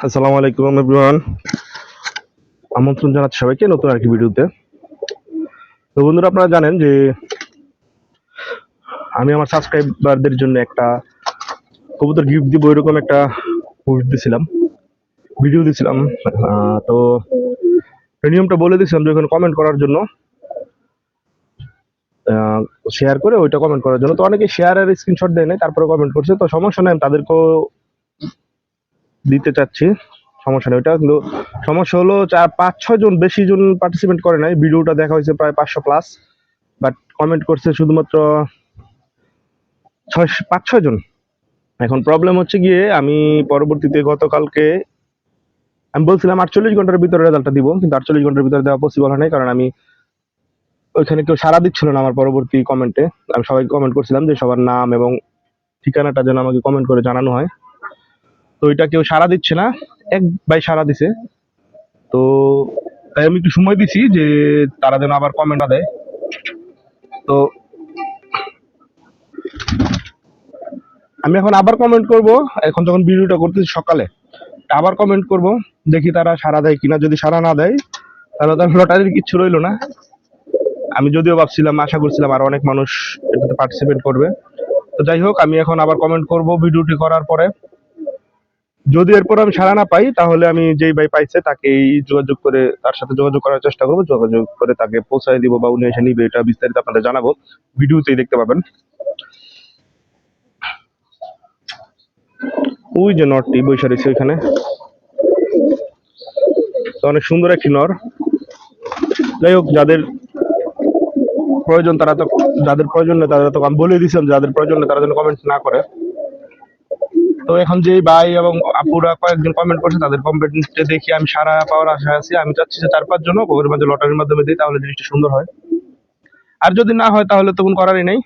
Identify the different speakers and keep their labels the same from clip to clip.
Speaker 1: আসসালামু আলাইকুম এভরিওয়ান। আমন্ত্রণ জানাচ্ছি সবাইকে নতুন আরেকটি ভিডিওতে। তো বন্ধুরা, আপনারা জানেন যে আমি আমার সাবস্ক্রাইবারদের জন্য একটা কবুতর গিফট দিব এরকম একটা পোস্ট দিছিলাম, ভিডিও দিছিলাম। তো এই নিয়মটা বলে দিয়েছিলাম যে ওখানে কমেন্ট করার জন্য, শেয়ার করে ওইটা কমেন্ট করার জন্য। তো অনেকে শেয়ারের স্ক্রিনশট দেয় নাই, তারপরে কমেন্ট করছে। তো সমস্যা নাই, আমি তাদেরকেও দিতে চাচ্ছি, সমস্যা নেই ওইটা। কিন্তু সমস্যা হলো 4-5-6 জন, বেশি জন পার্টিসিপেট করে নাই। ভিডিওটা দেখা হয়েছে প্রায় 500+, বাট কমেন্ট করছে শুধুমাত্র 5-6 জন। এখন প্রবলেম হচ্ছে গিয়ে, আমি পরবর্তীতে গতকালকে আমি বলছিলাম 48 ঘন্টার ভিতরে রেজাল্টটা দিব, কিন্তু 48 ঘন্টার ভিতরে দেওয়া পসিবল হয় নাই, কারণ আমি ওইখানে কেউ সাড়া দিচ্ছিল না আমার পরবর্তী কমেন্টে। আমি সবাইকে কমেন্ট করছিলাম যে সবার নাম এবং ঠিকানাটা যেন আমাকে কমেন্ট করে জানানো হয়। তো এটা কেউ সাড়া দিচ্ছে না, এক ভাই সাড়া দিছে। তো তাই আমি একটু সময় দিছি যে তারা যেন আবার কমেন্টটা দেয়। তো আমি এখন আবার কমেন্ট করব, এখন যখন ভিডিওটা করতেছি সকালে আবার কমেন্ট করব, দেখি তারা সাড়া দেয় কিনা। যদি সাড়া না দেয় তাহলে তার লটারির কিচ্ছু রইলো না। আমি যদিও ভাবছিলাম, আশা করছিলাম আরো অনেক মানুষ এটাতে পার্টিসিপেট করবে। তো যাই হোক, আমি এখন আবার কমেন্ট করব ভিডিওটি করার পরে। যদি এরপর আমি সাড়া না পাই, তাহলে আমি যেই ভাই পাইছে তাকেই যোগাযোগ করে, তার সাথে যোগাযোগ করার চেষ্টা করবো, যোগাযোগ করে তাকে পৌঁছায় দিব বা উনি এসে নিবে। এটা বিস্তারিত আপনাদের জানাবো, ভিডিওতেই দেখতে পাবেন। ওই যে নরটি বৈশা রয়েছে ওইখানে, তো অনেক সুন্দর একটি নর। যাই হোক, যাদের প্রয়োজন তারা তো, যাদের প্রয়োজন নেই তারা তো, আমি বলে দিয়েছিলাম যাদের প্রয়োজন নেই তারা যেন কমেন্ট না করে। তো এখন যে ভাই এবং আপুরা কয়েকজন কমেন্ট করছে, তাদের কমেন্টে দেখি আমি সারা পাওয়ার আশায় আছি। আমি চাচ্ছি যে 4-5 জন ওদের মাঝে লটারির মাধ্যমে দিই, তাহলে জিনিসটা সুন্দর হয়। আর যদি না হয় তাহলে তো কোনো করারই নেই।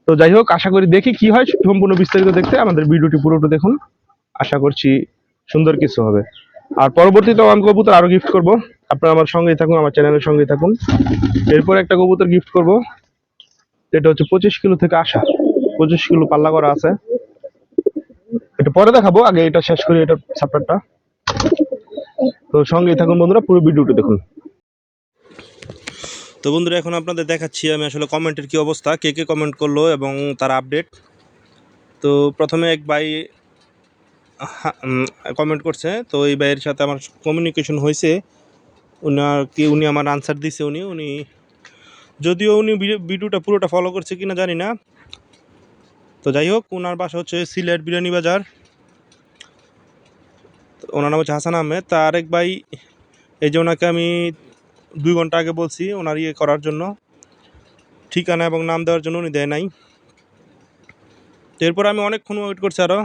Speaker 1: তো যাই হোক, আশা করি দেখি কি হয়। সম্পূর্ণ বিস্তারিত দেখতে আমাদের ভিডিওটি পুরোটা দেখুন, আশা করছি সুন্দর কিছু হবে। আর পরবর্তীতেও আমি কবুতর আরো গিফট করব, আপনারা আমার সঙ্গেই থাকুন, আমার চ্যানেলের সঙ্গেই থাকুন। এরপর একটা কবুতর গিফট করব, এটা হচ্ছে 25 কিলো থেকে আসা, 25 কিলো পাল্লা করা আছে। এটা পরে দেখাবো, আগে এটা শেষ করি, এটা সাপোর্টটা। তো সঙ্গেই থাকুন বন্ধুরা, পুরো ভিডিওটি দেখুন। তো বন্ধুরা, এখন আপনাদের দেখাচ্ছি আমি আসলে কমেন্টের কি অবস্থা, কে কে কমেন্ট করলো এবং তার আপডেট। তো প্রথমে এক ভাই কমেন্ট করছে, তো এই ভাইয়ের সাথে আমার কমিউনিকেশন হয়েছে। উনি আমার আনসার দিছে। উনি যদিও উনি ভিডিওটা পুরোটা ফলো করছে কিনা জানি না। তো যাই হোক, ওনার বাসা হচ্ছে সিলেট বিরিয়ানি বাজার। ওনার নাম হচ্ছে হাসান আহমেদ। তা আরেক ভাই, এই যে ওনাকে আমি 2 ঘন্টা আগে বলছি ওনার ইয়ে করার জন্য, ঠিকানা এবং নাম দেওয়ার জন্য, উনি দেয় নাই। তো এরপর আমি অনেকক্ষণ ওয়েট করছি আরও।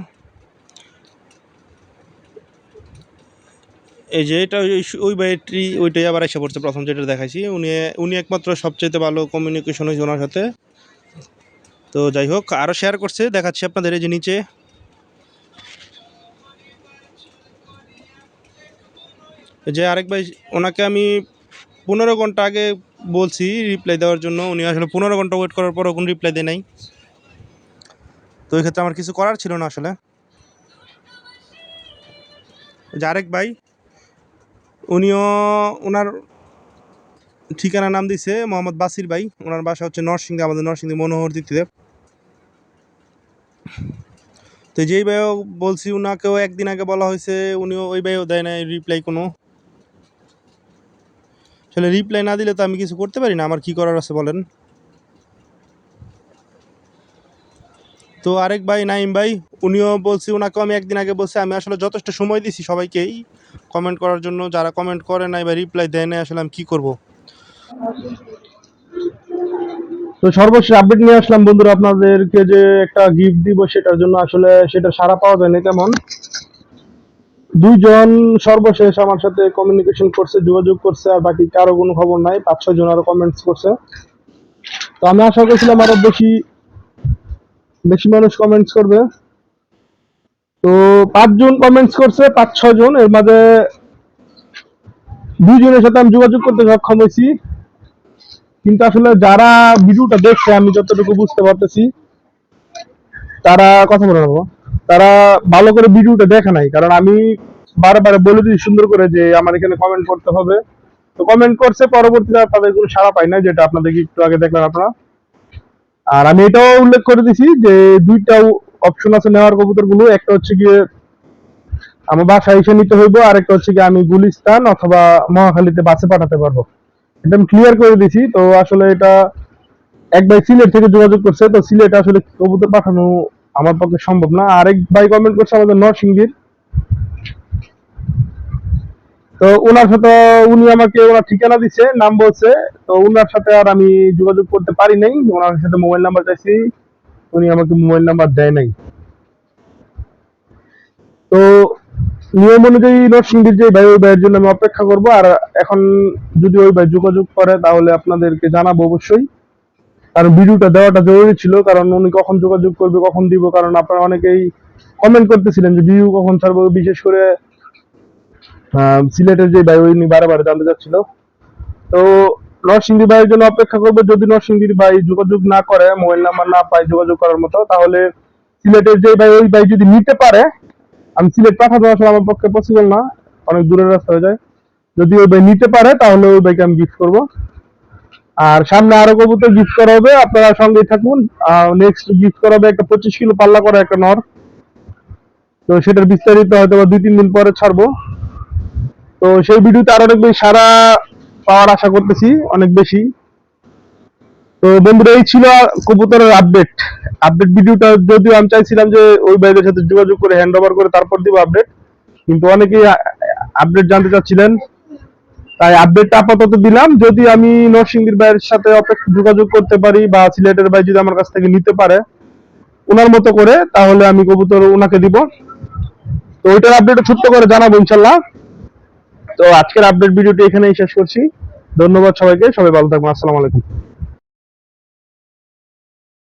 Speaker 1: এই যে এটা ওই ভাইটি, ওইটাই আবার এসে পড়ছে, প্রথম যেটা দেখাইছি। উনি একমাত্র সবচেয়ে ভালো কমিউনিকেশন হয়েছে ওনার সাথে। তো যাই হোক, আরও শেয়ার করছে, দেখাচ্ছি আপনাদের। এই যে নিচে যে আরেক ভাই, ওনাকে আমি 15 ঘন্টা আগে বলছি রিপ্লাই দেওয়ার জন্য। উনি আসলে 15 ঘন্টা ওয়েট করার পরও কোনো রিপ্লাই দেয় নাই। তো এই ক্ষেত্রে আমার কিছু করার ছিল না আসলে। যে আরেক ভাই, উনিও ওনার ঠিকানা নাম দিছে মোহাম্মদ বাসির ভাই। ওনার বাসা হচ্ছে নরসিংদী, আমাদের নরসিংদী মনোহর দিতে। তো যেই ভাইও বলছি, ওনাকেও একদিন আগে বলা হয়েছে, উনিও, ওই ভাইও দেয় নাই রিপ্লাই কোনো। আসলে রিপ্লাই না দিলে তো আমি কিছু করতে পারি না, আমার কি করার আছে বলেন। তো আরেক ভাই নাইম ভাই, উনিও বলছি, ওনাকেও আমি একদিন আগে বলছি। আমি আসলে যথেষ্ট সময় দিছি সবাইকেই কমেন্ট করার জন্য, যারা কমেন্ট করে নাই বা রিপ্লাই দেয় নাই, আসলে আমি কি করব। তো সর্বশেষ আপডেট নিয়ে আসলাম বন্ধুরা, আপনাদেরকে যে একটা গিফট দিব সেটার জন্য আসলে সেটা সারা পাওয়া যায় না তেমন। 2 জন সর্বশেষ আমার সাথে কমিউনিকেশন করছে, যোগাযোগ করছে, আর বাকি কারো কোনো খবর নাই। 5-6 জন আরো কমেন্টস করছে। তো আমি আশা করছিলাম আরো বেশি বেশি মানুষ কমেন্টস করবে। তো 5 জন কমেন্টস করছে, 5-6 জন, এর মাঝে 2 জনের সাথে আমি যোগাযোগ করতে সক্ষম হয়েছি। কিন্তু আসলে যারা ভিডিওটা দেখছে, আমি যতটুকু বুঝতে পারতেছি, তারা কথা বলে নেবো, তারা ভালো করে ভিডিওটা দেখে নাই, কারণ আমি বারবার বলে দিই সুন্দর করে যে আমার এখানে কমেন্ট করতে হবে। তো কমেন্ট করছে, পরবর্তীতে আর তাদের কোনো সাড়া পাই না, যেটা আপনাদেরকে একটু আগে দেখলেন আপনারা। আর আমি এটাও উল্লেখ করে দিছি যে দুইটা অপশন আছে নেওয়ার কবুতর গুলো, একটা হচ্ছে গিয়ে আমার বাসায় এসে নিতে হইব, আর একটা হচ্ছে গিয়ে আমি গুলিস্তান অথবা মহাখালীতে বাসে পাঠাতে পারবো। এটা আমি ক্লিয়ার করে দিছি। তো আসলে এটা এক ভাই সিলেট থেকে যোগাযোগ করছে, তো সিলেটে আসলে কবুতর পাঠানো আমার পক্ষে সম্ভব না। আরেক ভাই কমেন্ট করছে আমাদের নরসিংদীর, তো ওনার সাথে উনি আমাকে ওনার ঠিকানা দিছে, নাম বলছে, তো ওনার সাথে আর আমি যোগাযোগ করতে পারি নাই। ওনার সাথে মোবাইল নাম্বার চাইছি, উনি আমাকে মোবাইল নাম্বার দেয় নাই। তো নিয়ম অনুযায়ী নরসিংদীর যে ভাই, ওই ভাইয়ের জন্য আমি অপেক্ষা করব। আর এখন যদি ওই ভাই যোগাযোগ করে তাহলে আপনাদেরকে জানাবো অবশ্যই, কারণ ভিডিওটা দেওয়াটা জরুরি ছিল, কারণ উনি কখন যোগাযোগ করবে, কখন দিব, কারণ আপনারা অনেকেই কমেন্ট করতেছিলেন যে ভিডিও কখন ছাড়বো, বিশেষ করে সিলেটের যে ভাই উনি বারে জানতে চাচ্ছিল। তো নরসিংদী ভাইয়ের জন্য অপেক্ষা করবো। যদি নরসিংদীর ভাই যোগাযোগ না করে, মোবাইল নাম্বার না পাই যোগাযোগ করার মতো, তাহলে সিলেটের যে ভাই, ওই ভাই যদি নিতে পারে, আমি সিলেট পাঠাতে আসলে আমার পক্ষে পসিবল না, অনেক দূরের রাস্তা হয়ে যায়। যদি ওই ভাই নিতে পারে তাহলে ওই ভাইকে আমি গিফট করব। আর সামনে আরো কবুতর গিফট করা হবে, আপনারা সঙ্গেই থাকুন। নেক্সট গিফট করা হবে একটা 25 কিলো পাল্লা করা একটা নর। তো সেটার বিস্তারিত হয়তো বা 2-3 দিন পরে ছাড়বো। তো সেই ভিডিওতে আরো অনেক বেশি সারা পাওয়ার আশা করতেছি, অনেক বেশি। তো বন্ধুরা, এই ছিল কবুতরের আপডেট ভিডিওটা। যদিও আমি চাইছিলাম যে ওই ভাইদের সাথে যোগাযোগ করে হ্যান্ড ওভার করে তারপর দিব আপডেট, কিন্তু অনেকেই আপডেট জানতে চাচ্ছিলেন, তাই আপডেটটা আপাতত দিলাম। যদি আমি নরসিংদীর ভাইয়ের সাথে যোগাযোগ করতে পারি, বা সিলেটের ভাই যদি আমার কাছ থেকে নিতে পারে ওনার মতো করে, তাহলে আমি কবুতর ওনাকে দিব। তো ওইটার আপডেট ছোট্ট করে জানাবো ইনশাল্লাহ। তো আজকের আপডেট ভিডিওটি এখানেই শেষ করছি। ধন্যবাদ সবাইকে, সবাই ভালো থাকবেন। আসসালামু আলাইকুম।